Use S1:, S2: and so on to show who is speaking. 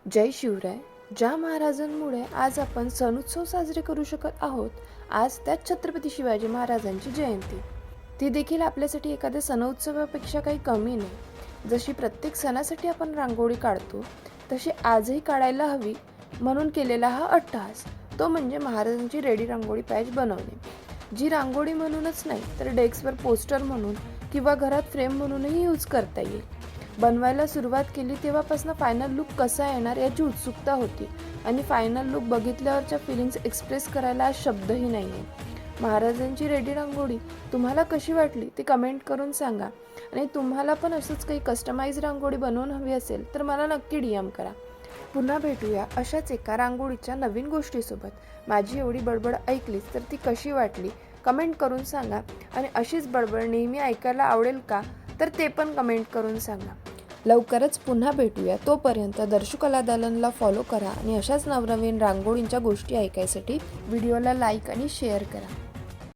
S1: जय शिवराय. ज्या महाराजांमुळे आज आपण सण उत्सव साजरे करू शकत आहोत, आज त्याच छत्रपती शिवाजी महाराजांची जयंती. ती देखील आपल्यासाठी एखाद्या सण उत्सवापेक्षा काही कमी नाही. जशी प्रत्येक सणासाठी आपण रांगोळी काढतो, तशी आजही काढायला हवी म्हणून केलेला हा अट्टहास, तो म्हणजे महाराजांची रेडी रांगोळी पॅच बनवणे. जी रांगोळी म्हणूनच नाही तर डेस्कवर पोस्टर म्हणून किंवा घरात फ्रेम म्हणूनही यूज करता येईल. बनवायला सुरुवात केली तेव्हापासून फायनल लुक कसा येणार याची उत्सुकता होती आणि फायनल लुक बघितल्यावरच्या फिलिंग्स एक्सप्रेस करायला आज शब्दही नाही आहे. महाराजांची रेडी रांगोळी तुम्हाला कशी वाटली ते कमेंट करून सांगा आणि तुम्हाला पण असंच काही कस्टमाइज रांगोळी बनवून हवी असेल तर मला नक्की DM करा. पुन्हा भेटूया अशाच एका रांगोळीच्या नवीन गोष्टीसोबत. माझी एवढी बडबड ऐकलीच तर ती कशी वाटली कमेंट करून सांगा आणि अशीच बडबड नेहमी ऐकायला आवडेल का तर ते पण कमेंट करून सांगा. लवकरच पुन्हा भेटूया. तोपर्यंत दर्शू कला दालनला फॉलो करा आणि अशाच नवनवीन रांगोळींच्या गोष्टी ऐकायसाठी व्हिडिओला लाईक आणि शेअर करा.